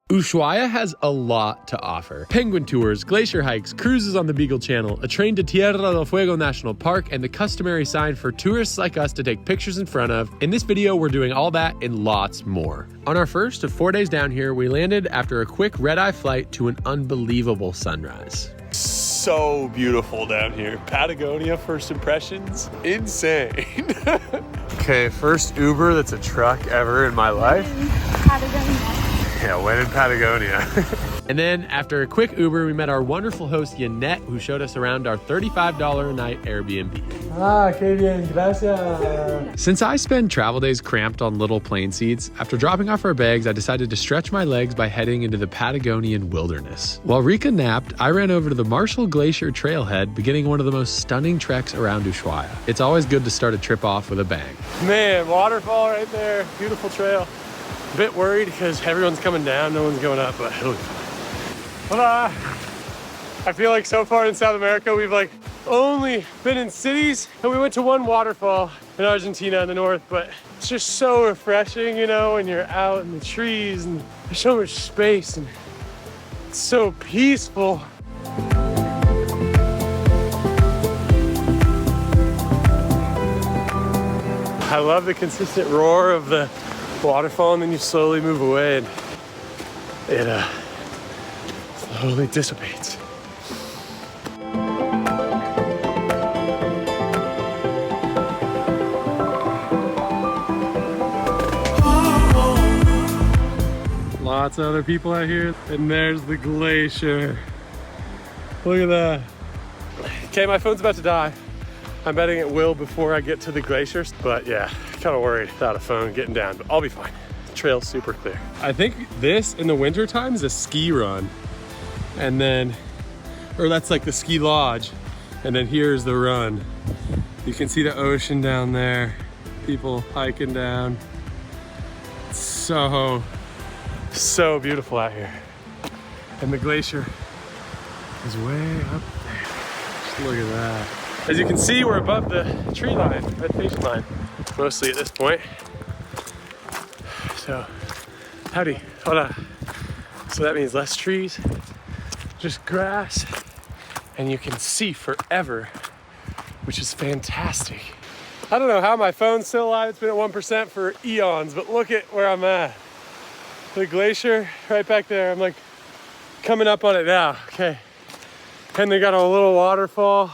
Ushuaia has a lot to offer. Penguin tours, glacier hikes, cruises on the Beagle Channel, a train to Tierra del Fuego National Park, and the customary sign for tourists like us to take pictures in front of. In this video, we're doing all that and lots more. On our first of 4 days down here, we landed after a quick red-eye flight to an unbelievable sunrise. So beautiful down here. Patagonia first impressions, insane. Okay, first Uber that's a truck ever in my life. Patagonia. Yeah, when in Patagonia. And then after a quick Uber, we met our wonderful host, Yannette, who showed us around our $35 a night Airbnb. Ah, que bien, gracias. Since I spend travel days cramped on little plane seats, after dropping off our bags, I decided to stretch my legs by heading into the Patagonian wilderness. While Rika napped, I ran over to the Marshall Glacier trailhead, beginning one of the most stunning treks around Ushuaia. It's always good to start a trip off with a bang. Man, waterfall right there, beautiful trail. A bit worried because everyone's coming down, no one's going up, but it'll be fine. Hola! I feel like so far in South America, we've only been in cities, and we went to one waterfall in Argentina in the north, but it's just so refreshing, you know, when you're out in the trees and there's so much space and it's so peaceful. I love the consistent roar of the waterfall, and then you slowly move away and it slowly dissipates. Lots of other people out here, and there's the glacier. Look at that. Okay, my phone's about to die. I'm betting it will before I get to the glaciers, but yeah, kind of worried without a phone getting down, but I'll be fine. The trail's super clear. I think this in the winter time is a ski run, and then, or that's like the ski lodge, and then here's the run. You can see the ocean down there, people hiking down. It's so beautiful out here. And the glacier is way up there. Just look at that. As you can see, we're above the tree line, vegetation line, mostly at this point. So, howdy, hola. So that means less trees, just grass, and you can see forever, which is fantastic. I don't know how my phone's still alive. It's been at 1% for eons, but look at where I'm at. The glacier right back there. I'm coming up on it now, okay. And they got a little waterfall.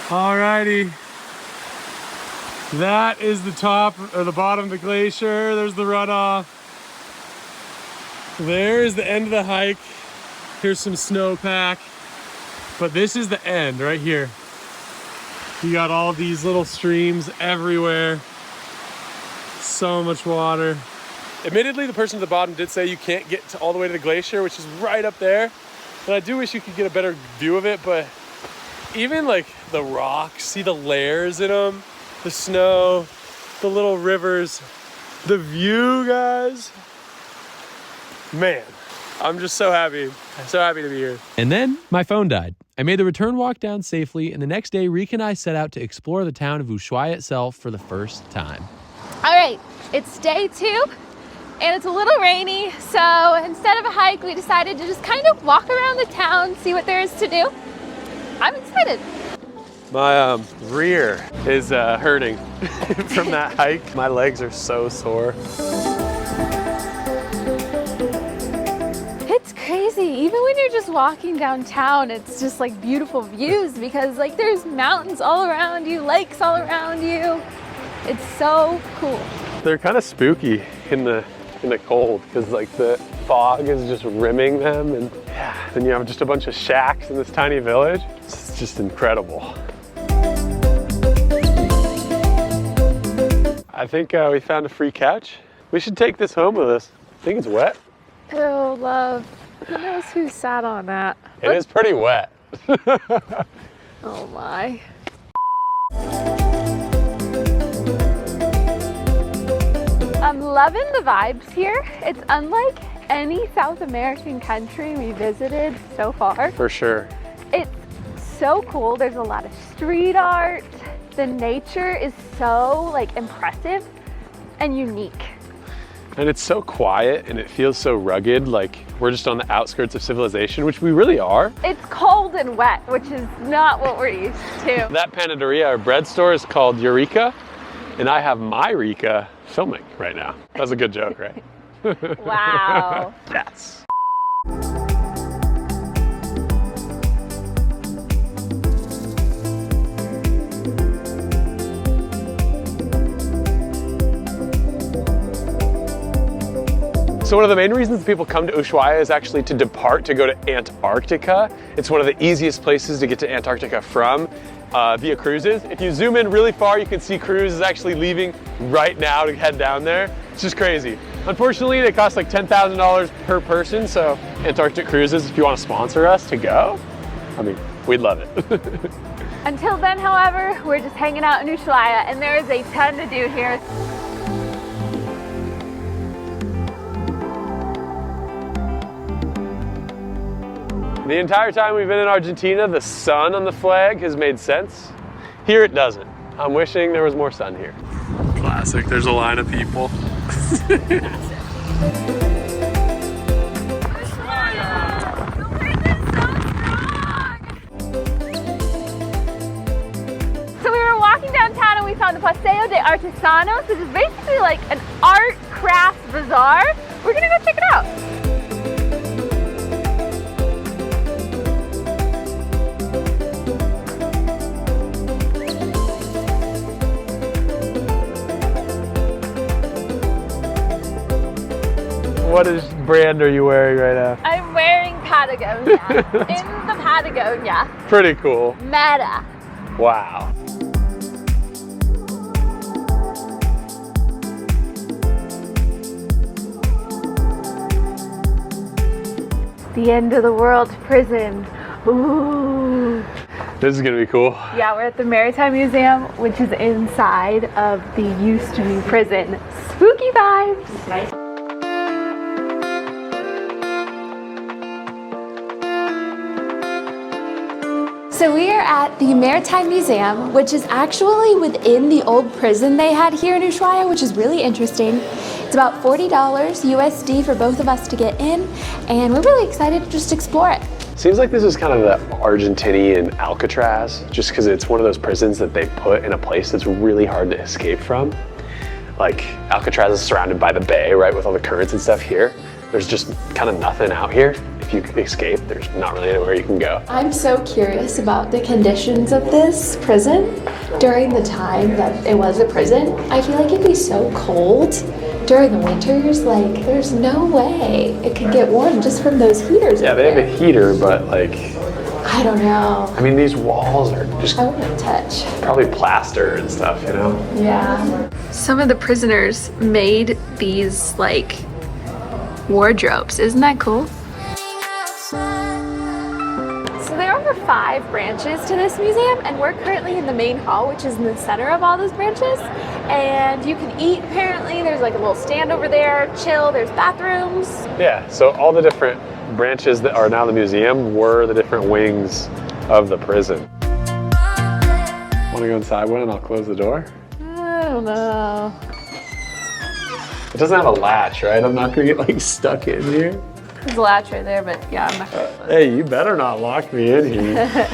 Alrighty, that is the top or the bottom of the glacier. There's the runoff. There's the end of the hike. Here's some snowpack, but this is the end right here. You got all these little streams everywhere. So much water. Admittedly, the person at the bottom did say you can't get all the way to the glacier, which is right up there. And I do wish you could get a better view of it, but even the rocks, see the layers in them, the snow, the little rivers, the view, guys. Man, I'm just so happy to be here. And then my phone died. I made the return walk down safely, and the next day, Rika and I set out to explore the town of Ushuaia itself for the first time. All right, it's day 2, and it's a little rainy, so instead of a hike, we decided to just kind of walk around the town, see what there is to do. I'm excited. My rear is hurting from that hike. My legs are so sore. It's crazy. Even when you're just walking downtown, it's just beautiful views because there's mountains all around you, lakes all around you. It's so cool. They're kind of spooky in the cold because the fog is just rimming them, and yeah, then you have just a bunch of shacks in this tiny village. It's just incredible. I think we found a free couch. We should take this home with us. I think it's wet. Oh, love. Who knows who sat on that? It is pretty wet. Oh my. I'm loving the vibes here. It's unlike any South American country we visited so far. For sure. It's so cool. There's a lot of street art. the nature is so like impressive and unique. And it's so quiet and it feels so rugged, like we're just on the outskirts of civilization, which we really are. It's cold and wet, which is not what we're used to. That panaderia, our bread store, is called Eureka, and I have my Rika filming right now. That was a good joke, right? Wow. Yes. So one of the main reasons people come to Ushuaia is actually to depart to go to Antarctica. It's one of the easiest places to get to Antarctica from via cruises. If you zoom in really far, you can see cruises actually leaving right now to head down there. It's just crazy. Unfortunately, they cost like $10,000 per person. So Antarctic Cruises, if you want to sponsor us to go, I mean, we'd love it. Until then, however, we're just hanging out in Ushuaia and there is a ton to do here. The entire time we've been in Argentina, the sun on the flag has made sense. Here it doesn't. I'm wishing there was more sun here. Classic, there's a line of people. So we were walking downtown and we found the Paseo Artesanos, which is basically like an art craft bazaar. We're gonna go check it out. What brand are you wearing right now? I'm wearing Patagonia. In the Patagonia. Pretty cool. Meta. Wow. The end of the world prison. Ooh. This is gonna be cool. Yeah, we're at the Maritime Museum, which is inside of the used to be prison. Spooky vibes. Nice. So we are at the Maritime Museum, which is actually within the old prison they had here in Ushuaia, which is really interesting. It's about $40 USD for both of us to get in, and we're really excited to just explore it. Seems like this is kind of the Argentinian Alcatraz, just because it's one of those prisons that they put in a place that's really hard to escape from. Like Alcatraz is surrounded by the bay, right, with all the currents and stuff here. There's just kind of nothing out here. If you escape, there's not really anywhere you can go. I'm so curious about the conditions of this prison during the time that it was a prison. I feel like it'd be so cold during the winters. Like, there's no way it could get warm just from those heaters. Yeah, they have a heater, but like, I don't know. I mean, these walls are just I wouldn't touch. probably plaster and stuff, you know? Yeah. Some of the prisoners made these like wardrobes. Isn't that cool? So there are 5 branches to this museum, and we're currently in the main hall, which is in the center of all those branches. And you can eat, apparently. There's like a little stand over there, chill, there's bathrooms. Yeah, so all the different branches that are now the museum were the different wings of the prison. Want to go inside one and I'll close the door? I don't know. It doesn't have a latch, right? I'm not gonna get like stuck in here. There's a latch right there, but yeah, I'm not gonna close it. Hey, you better not lock me in here.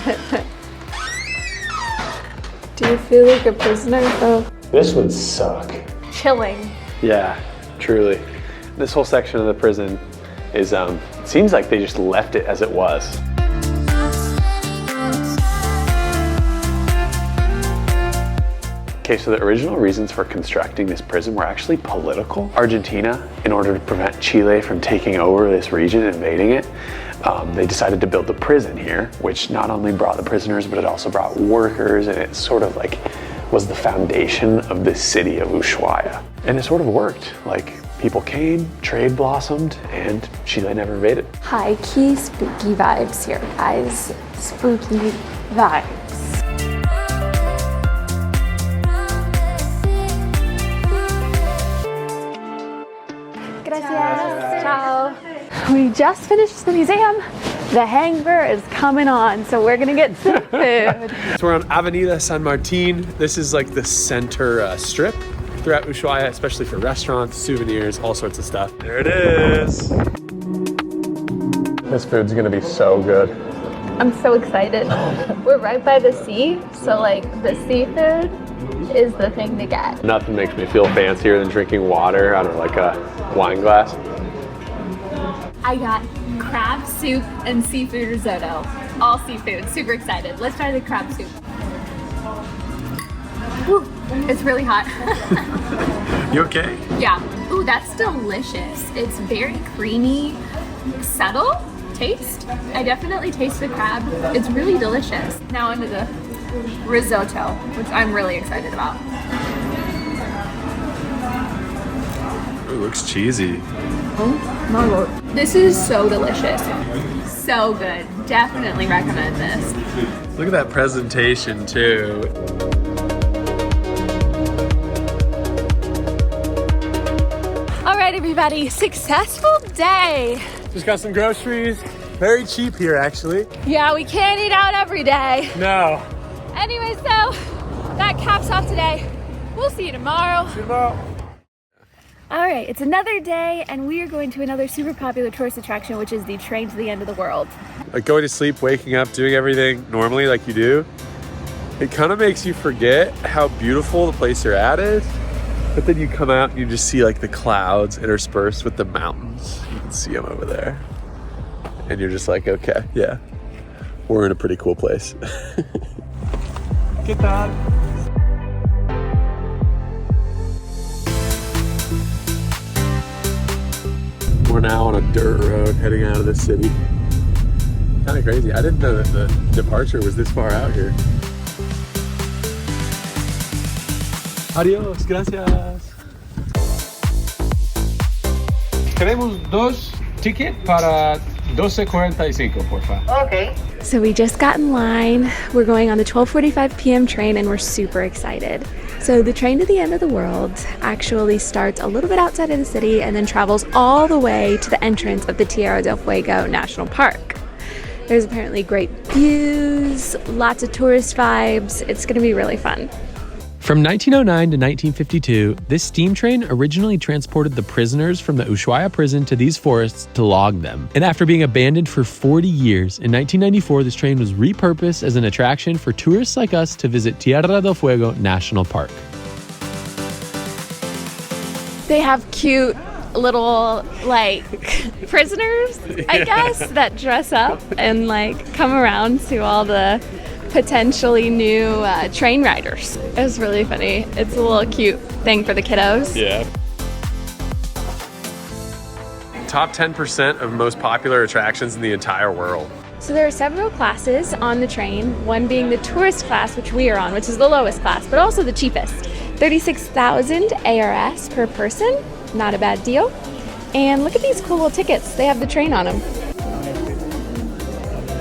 Do you feel like a prisoner though? This would suck. Chilling. Yeah, truly. This whole section of the prison is, seems like they just left it as it was. Okay, so the original reasons for constructing this prison were actually political. Argentina, in order to prevent Chile from taking over this region and invading it, they decided to build the prison here, which not only brought the prisoners, but it also brought workers, and it sort of like was the foundation of the city of Ushuaia. And it sort of worked. Like, people came, trade blossomed, and Chile never invaded. High-key spooky vibes here, guys. Spooky vibes. Gracias. Ciao. We just finished the museum The hangover is coming on, so we're gonna get some food. So we're on Avenida San Martin. This is like the center strip throughout Ushuaia, especially for restaurants, souvenirs, all sorts of stuff. There it is. This food's gonna be so good. I'm so excited. We're right by the sea, so like the seafood is the thing to get. Nothing makes me feel fancier than drinking water out of like a wine glass. I got crab soup and seafood risotto. All seafood, super excited. Let's try the crab soup. Ooh, it's really hot. You okay? Yeah. Ooh, that's delicious. It's very creamy, subtle taste. I definitely taste the crab. It's really delicious. Now into the risotto, which I'm really excited about. It looks cheesy. Oh my lord. This is so delicious. So good. Definitely recommend this. Look at that presentation too. All right, everybody, successful day. Just got some groceries. Very cheap here, actually. Yeah, we can't eat out every day. No. Anyway, so that caps off today. We'll see you tomorrow. See you tomorrow. All right, it's another day, and we are going to another super popular tourist attraction, which is the train to the end of the world. Like going to sleep, waking up, doing everything normally like you do, it kind of makes you forget how beautiful the place you're at is. But then you come out and you just see like the clouds interspersed with the mountains. You can see them over there. And you're just like, okay, yeah, we're in a pretty cool place. Get that. We're now on a dirt road heading out of the city. Kind of crazy. I didn't know that the departure was this far out here. Adiós, gracias. Tenemos dos tickets para 12:45, por favor. Okay. So we just got in line. We're going on the 12:45 p.m. train, and we're super excited. So the train to the end of the world actually starts a little bit outside of the city and then travels all the way to the entrance of the Tierra del Fuego National Park. There's apparently great views, lots of tourist vibes. It's gonna be really fun. From 1909 to 1952, this steam train originally transported the prisoners from the Ushuaia prison to these forests to log them. And after being abandoned for 40 years, in 1994, this train was repurposed as an attraction for tourists like us to visit Tierra del Fuego National Park. They have cute little like prisoners, I guess, that dress up and like come around to all the potentially new train riders. It was really funny. It's a little cute thing for the kiddos. Yeah. Top 10% of most popular attractions in the entire world. So there are several classes on the train, one being the tourist class, which we are on, which is the lowest class, but also the cheapest. 36,000 ARS per person, not a bad deal. And look at these cool little tickets. They have the train on them.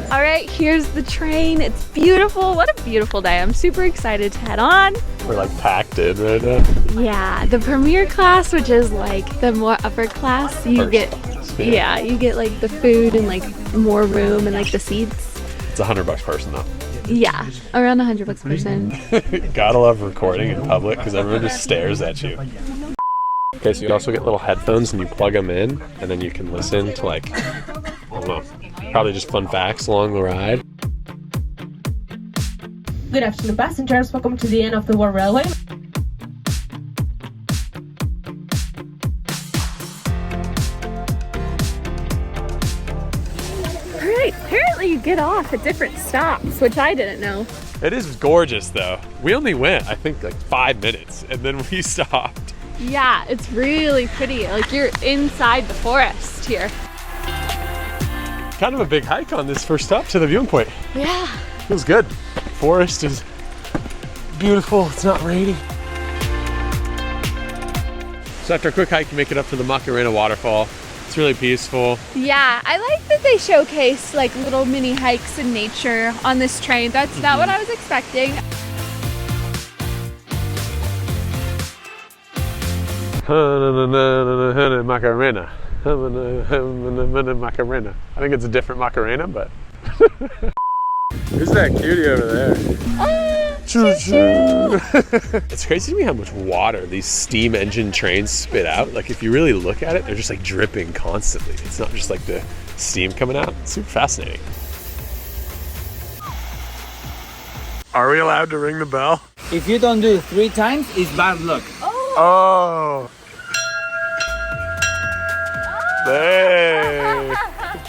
All right, here's the train. It's beautiful. What a beautiful day. I'm super excited to head on. We're like packed in right now. Yeah, the premier class, which is like the more upper class, you get like the food and like more room and like the seats. It's $100 per person though. Yeah, around $100 per person. Gotta love recording in public because everyone just stares at you. Okay, so you also get little headphones and you plug them in and then you can listen to like, I don't know, probably just fun facts along the ride. Good afternoon, passengers. Welcome to the end of the World Railway. All right, apparently you get off at different stops, which I didn't know. It is gorgeous though. We only went, I think, like 5 minutes and then we stopped. Yeah, it's really pretty. Like you're inside the forest here. Kind of a big hike on this first stop to the viewing point. Yeah. Feels good. Forest is beautiful. It's not raining. So after a quick hike, you make it up to the Macarena Waterfall. It's really peaceful. Yeah, I like that they showcase like little mini hikes in nature on this train. That's not what I was expecting. Macarena. Macarena. I think it's a different Macarena, but. Who's that cutie over there? It's crazy to me how much water these steam engine trains spit out. Like if you really look at it, they're just like dripping constantly. It's not just like the steam coming out. It's super fascinating. Are we allowed to ring the bell? If you don't do it 3 times, it's bad luck. Oh. Hey.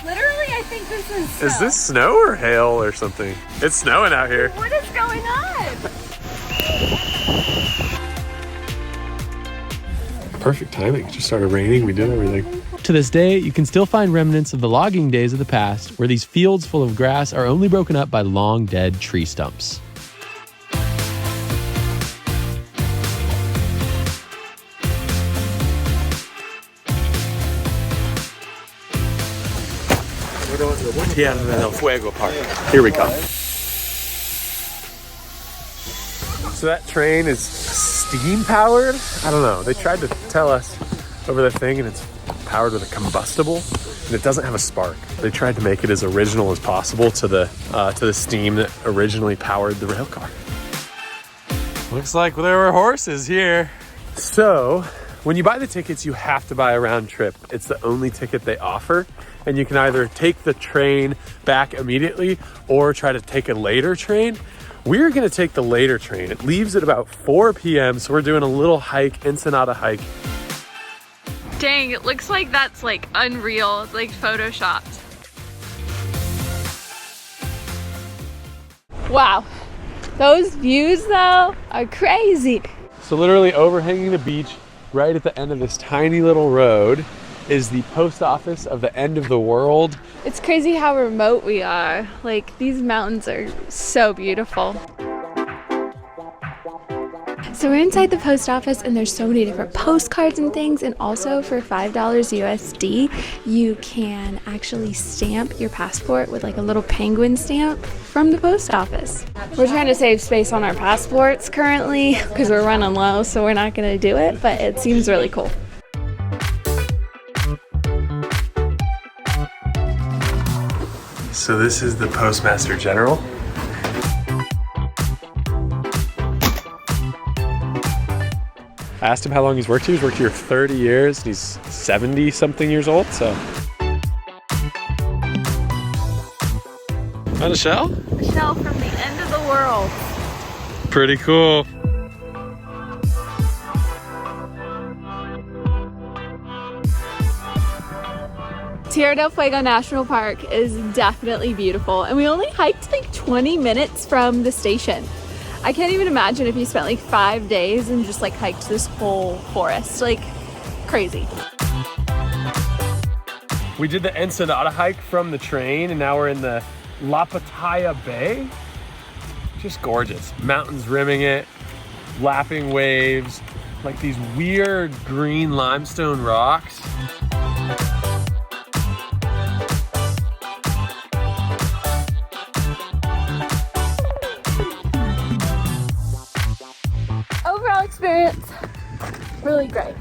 Literally, I think this is snow. Is this snow or hail or something? It's snowing out here. What is going on? Perfect timing. It just started raining. We did everything. To this day, you can still find remnants of the logging days of the past where these fields full of grass are only broken up by long dead tree stumps. Tierra del Fuego Park. Here we come. So that train is steam powered? I don't know. They tried to tell us over the thing and it's powered with a combustible and it doesn't have a spark. They tried to make it as original as possible to the steam that originally powered the rail car. Looks like there were horses here. So when you buy the tickets, you have to buy a round trip. It's the only ticket they offer. And you can either take the train back immediately or try to take a later train. We're gonna take the later train. It leaves at about 4 p.m. So we're doing a little hike, Ensenada hike. Dang, it looks like that's like unreal, it's like photoshopped. Wow, those views though are crazy. So literally overhanging the beach, right at the end of this tiny little road, is the post office of the end of the world. It's crazy how remote we are. Like, these mountains are so beautiful. So we're inside the post office and there's so many different postcards and things, and also for $5 USD you can actually stamp your passport with like a little penguin stamp from the post office. We're trying to save space on our passports currently because we're running low, so we're not going to do it, but it seems really cool. So this is the Postmaster General. I asked him how long he's worked here. He's worked here 30 years. And he's 70 something years old, so. Found a shell? A shell from the end of the world. Pretty cool. Tierra del Fuego National Park is definitely beautiful, and we only hiked like 20 minutes from the station. I can't even imagine if you spent like 5 days and just like hiked this whole forest. Like, crazy. We did the Ensenada hike from the train and now we're in the La Pattaya Bay. Just gorgeous. Mountains rimming it, lapping waves, like these weird green limestone rocks. Overall experience, really great.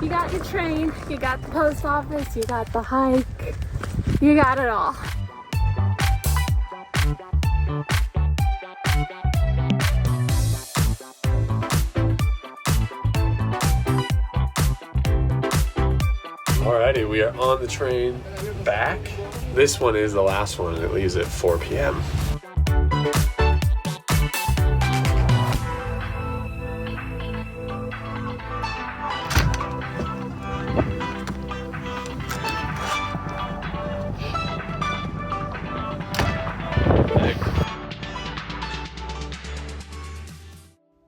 You got your train, you got the post office, you got the hike, you got it all. Alrighty, we are on the train back. This one is the last one and it leaves at 4 p.m.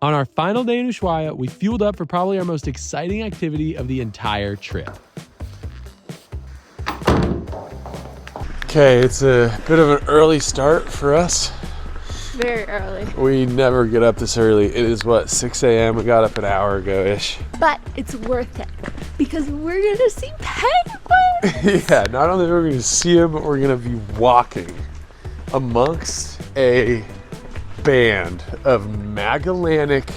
On our final day in Ushuaia, we fueled up for probably our most exciting activity of the entire trip. Okay, it's a bit of an early start for us. Very early. We never get up this early. It is what, 6 a.m.? We got up an hour ago-ish. But it's worth it because we're gonna see penguins. Yeah, not only are we gonna see them, but we're gonna be walking amongst a band of Magellanic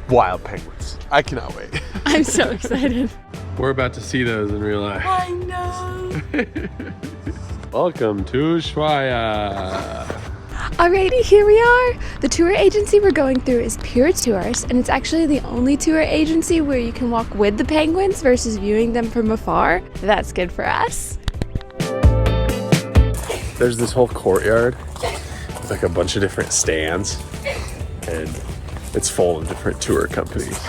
wild penguins. I cannot wait. I'm so excited. We're about to see those in real life. I know. Welcome to Ushuaia. Alrighty, here we are. The tour agency we're going through is Piratour, and it's actually the only tour agency where you can walk with the penguins versus viewing them from afar. That's good for us. There's this whole courtyard with like a bunch of different stands, and it's full of different tour companies.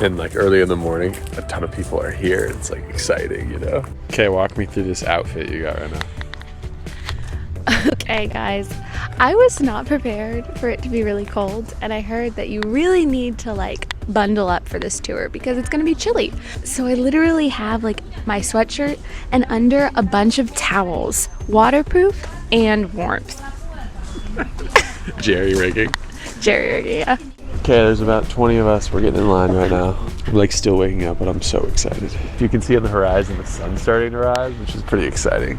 And like early in the morning, a ton of people are here. It's like exciting, you know? Okay, walk me through this outfit you got right now. Okay, guys, I was not prepared for it to be really cold, and I heard that you really need to like bundle up for this tour because it's gonna be chilly. So I literally have like my sweatshirt and under a bunch of towels, waterproof and warmth. Jerry rigging. Yeah. Okay, there's about 20 of us. We're getting in line right now. I'm like still waking up, but I'm so excited. You can see on the horizon the sun's starting to rise, which is pretty exciting.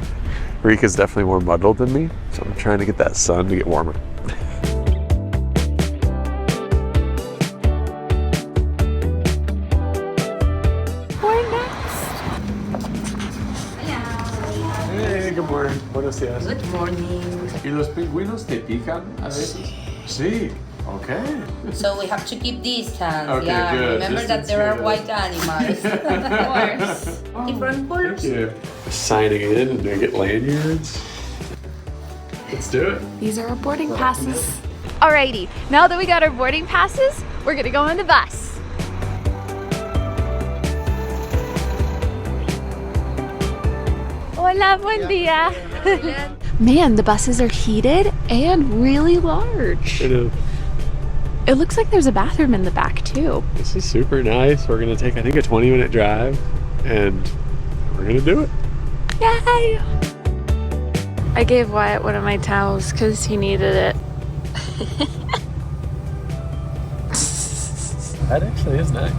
Rika's definitely more muddled than me, so I'm trying to get that sun to get warmer. We're next. Hey, good morning. Buenos días. Good morning. ¿Y los pingüinos te pican a veces? Sí. Okay. So we have to keep distance. Okay, yeah, good. remember that there are white animals. Of course. Different colors. Thank you. Signing in and they get lanyards. Let's do it. These are our boarding passes. Alrighty, now that we got our boarding passes, we're gonna go on the bus. Hola, buen día. Man, the buses are heated and really large. I know. It looks like there's a bathroom in the back too. This is super nice. We're gonna take, I think, a 20-minute drive, and we're gonna do it. Yay! I gave Wyatt one of my towels because he needed it. That actually is nice.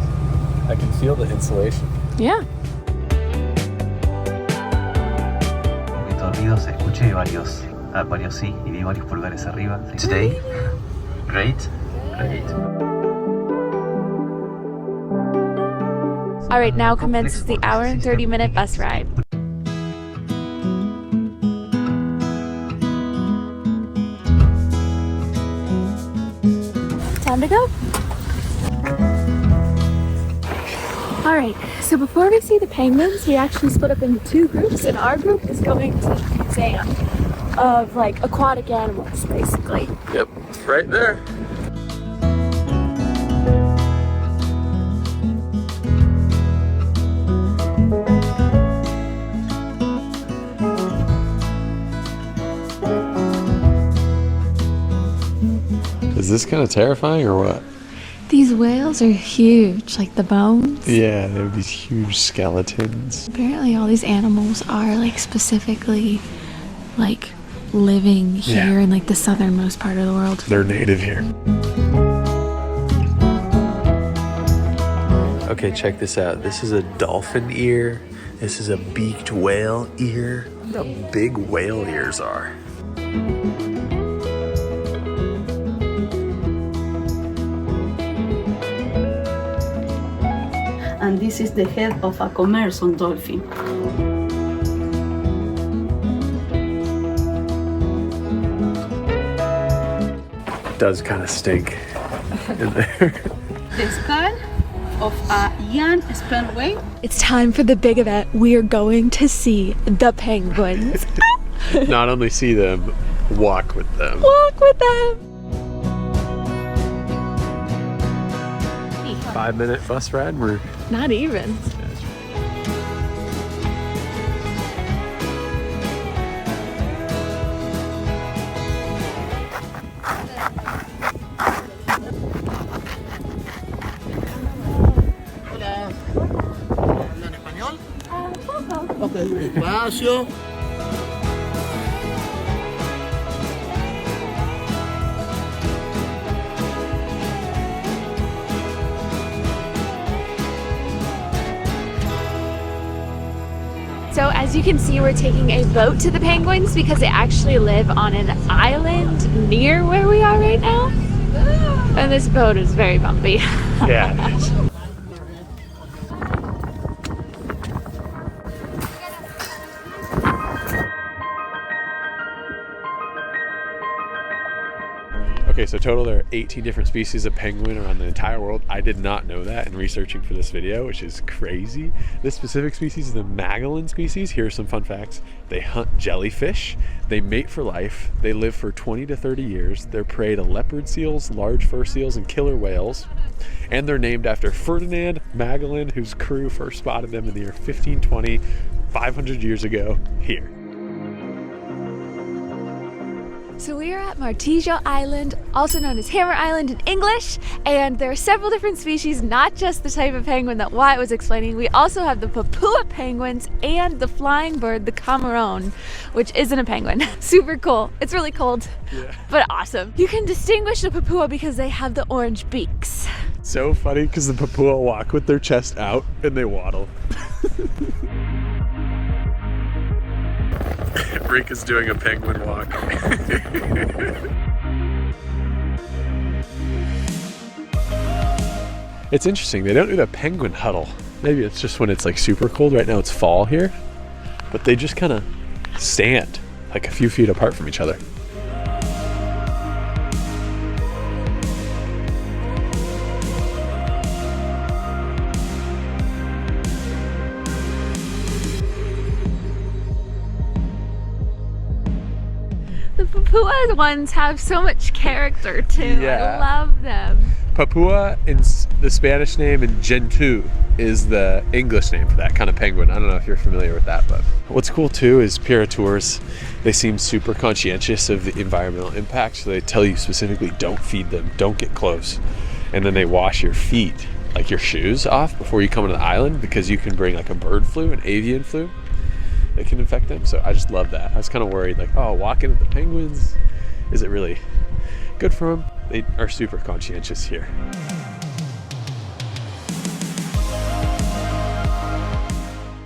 I can feel the insulation. Yeah. El sonido se escuche varios sí, y vi varios pulgares arriba. Today, great. All right, now commences the hour and 30-minute bus ride. Time to go. All right, so before we see the penguins, we actually split up into two groups, and our group is going to the museum of like aquatic animals, basically. Yep, it's right there. Is this kind of terrifying or what? These whales are huge, like the bones. Yeah, they have these huge skeletons. Apparently all these animals are like specifically like living here in like the southernmost part of the world. They're native here. Okay, check this out. This is a dolphin ear. This is a beaked whale ear. Look how big whale ears are. And this is the head of a commerson dolphin. It does kind of stink in there. The skull of a young sperm whale. It's time for the big event. We are going to see the penguins. Not only see them, walk with them. Walk with them. 5-minute bus ride. We're Not even. Despacio. So as you can see, we're taking a boat to the penguins because they actually live on an island near where we are right now. And this boat is very bumpy. Yeah, it is. Okay, so total there are 18 different species of penguin around the entire world. I did not know that in researching for this video, which is crazy. This specific species is the Magellan species. Here are some fun facts. They hunt jellyfish, they mate for life, they live for 20 to 30 years, they're prey to leopard seals, large fur seals, and killer whales. And they're named after Ferdinand Magellan, whose crew first spotted them in the year 1520, 500 years ago here. So we are at Martijo Island, also known as Hammer Island in English, and there are several different species, not just the type of penguin that Wyatt was explaining. We also have the Papua penguins and the flying bird, the Cameron, which isn't a penguin. Super cool. It's really cold, but awesome. You can distinguish the Papua because they have the orange beaks. So funny because the Papua walk with their chest out and they waddle. Rick is doing a penguin walk. It's interesting, they don't do the penguin huddle. Maybe it's just when it's like super cold. Right now it's fall here, but they just kind of stand like a few feet apart from each other. The Papua ones have so much character too. Yeah. I love them. Papua in the Spanish name and Gentoo is the English name for that kind of penguin. I don't know if you're familiar with that, but what's cool too is Piratours, they seem super conscientious of the environmental impact. So they tell you specifically don't feed them, don't get close. And then they wash your feet, like your shoes, off before you come to the island because you can bring like a bird flu, an avian flu. It can infect them. So I just love that. I was kind of worried like, oh, walking with the penguins, is it really good for them? They are super conscientious here.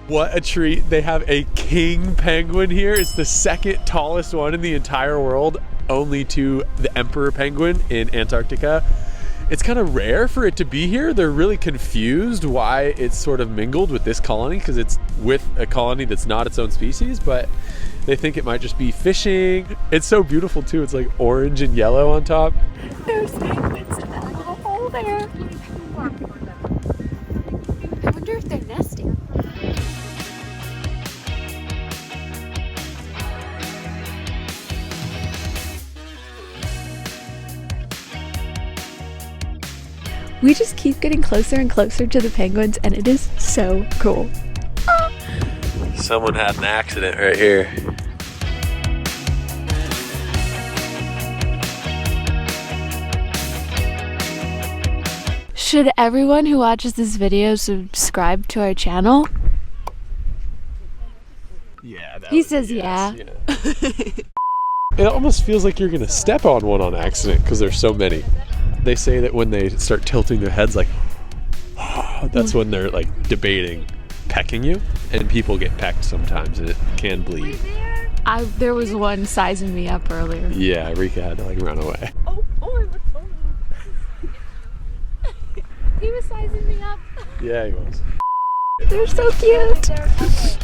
What a treat. They have a king penguin here. It's the second tallest one in the entire world, only to the emperor penguin in Antarctica. It's kind of rare for it to be here. They're really confused why it's sort of mingled with this colony because it's with a colony that's not its own species, but they think it might just be fishing. It's so beautiful too. It's like orange and yellow on top. There's penguins in that little hole there. I wonder if they're nesting. We just keep getting closer and closer to the penguins, and it is so cool. Someone had an accident right here. Should everyone who watches this video subscribe to our channel? Yeah. He says yeah. It almost feels like you're gonna step on one on accident because there's so many. They say that when they start tilting their heads like, that's when they're like debating pecking you, and people get pecked sometimes and it can bleed. There was one sizing me up earlier. Yeah, Rika had to like run away. He was sizing me up. Yeah, he was. They're so cute.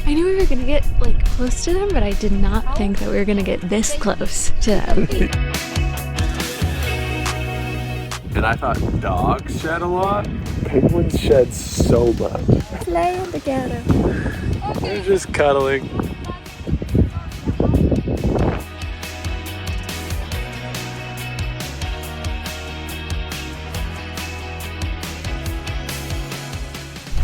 I knew we were gonna get like close to them, but I did not think that we were gonna get this close to them. And I thought dogs shed a lot. Penguins shed so much. Playing together. They're just cuddling.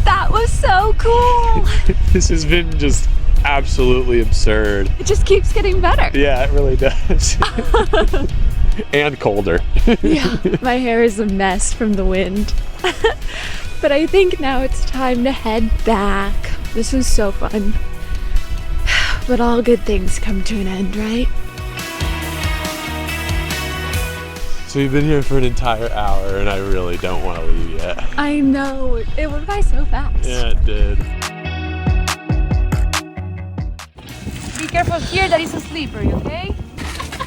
That was so cool. This has been just absolutely absurd. It just keeps getting better. Yeah, it really does. And colder. Yeah, my hair is a mess from the wind. But I think now it's time to head back. This was so fun. But all good things come to an end, right? So we've been here for an entire hour and I really don't want to leave yet. I know, it went by so fast. Yeah, it did. Be careful here, that is a slippery, okay?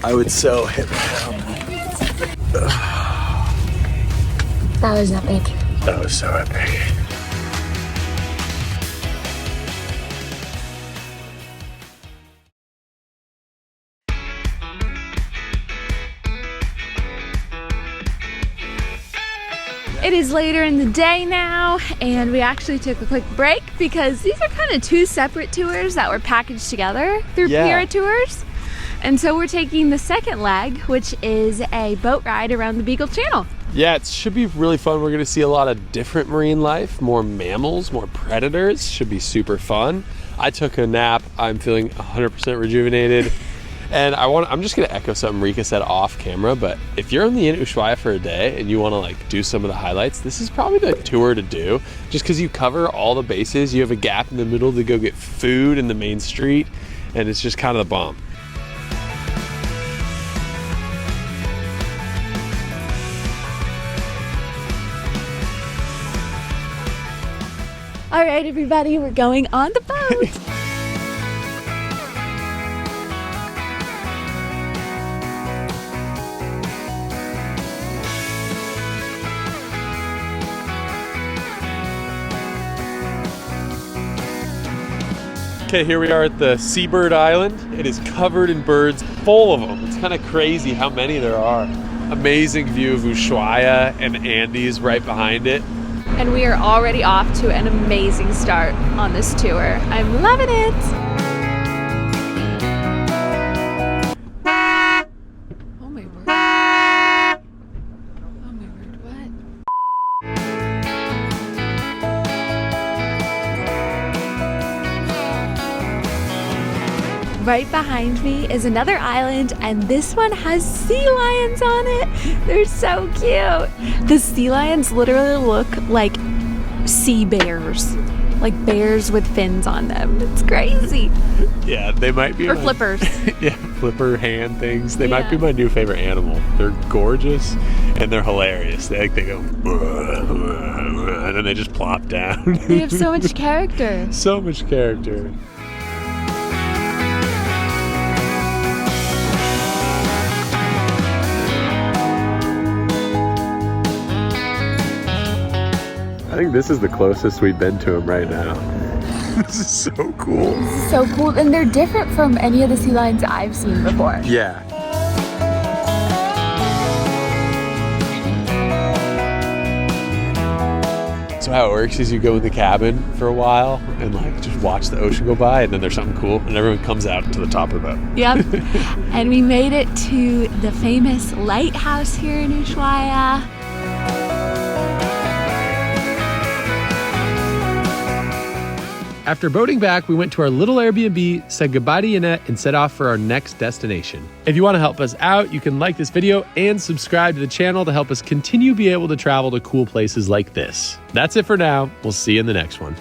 I would so hit my helmet. That was epic. That was so epic. It is later in the day now, and we actually took a quick break because these are kind of two separate tours that were packaged together through Piratours. And so we're taking the second leg, which is a boat ride around the Beagle Channel. Yeah, it should be really fun. We're gonna see a lot of different marine life, more mammals, more predators. Should be super fun. I took a nap. I'm feeling 100% rejuvenated. And I'm just gonna echo something Rika said off camera, but if you're only in Ushuaia for a day and you wanna like do some of the highlights, this is probably the tour to do. Just because you cover all the bases, you have a gap in the middle to go get food in the main street, and it's just kind of the bomb. All right, everybody, we're going on the boat. Okay, here we are at the Seabird Island. It is covered in birds, full of them. It's kind of crazy how many there are. Amazing view of Ushuaia and Andes right behind it. And we are already off to an amazing start on this tour. I'm loving it. Oh my word. Oh my word, what? Right behind me is another island, and this one has sea lions on it. They're so cute. The sea lions literally look like sea bears, like bears with fins on them. It's crazy. Yeah, they might be. Or flippers. Yeah, flipper hand things. They might be my new favorite animal. They're gorgeous and they're hilarious. They go, and then they just plop down. They have so much character. So much character. I think this is the closest we've been to him right now. This is so cool. This is so cool, and they're different from any of the sea lions I've seen before. Yeah. So how it works is you go in the cabin for a while and like just watch the ocean go by, and then there's something cool and everyone comes out to the top of the boat. Yep. And we made it to the famous lighthouse here in Ushuaia. After boating back, we went to our little Airbnb, said goodbye to Yannette, and set off for our next destination. If you want to help us out, you can like this video and subscribe to the channel to help us continue be able to travel to cool places like this. That's it for now. We'll see you in the next one.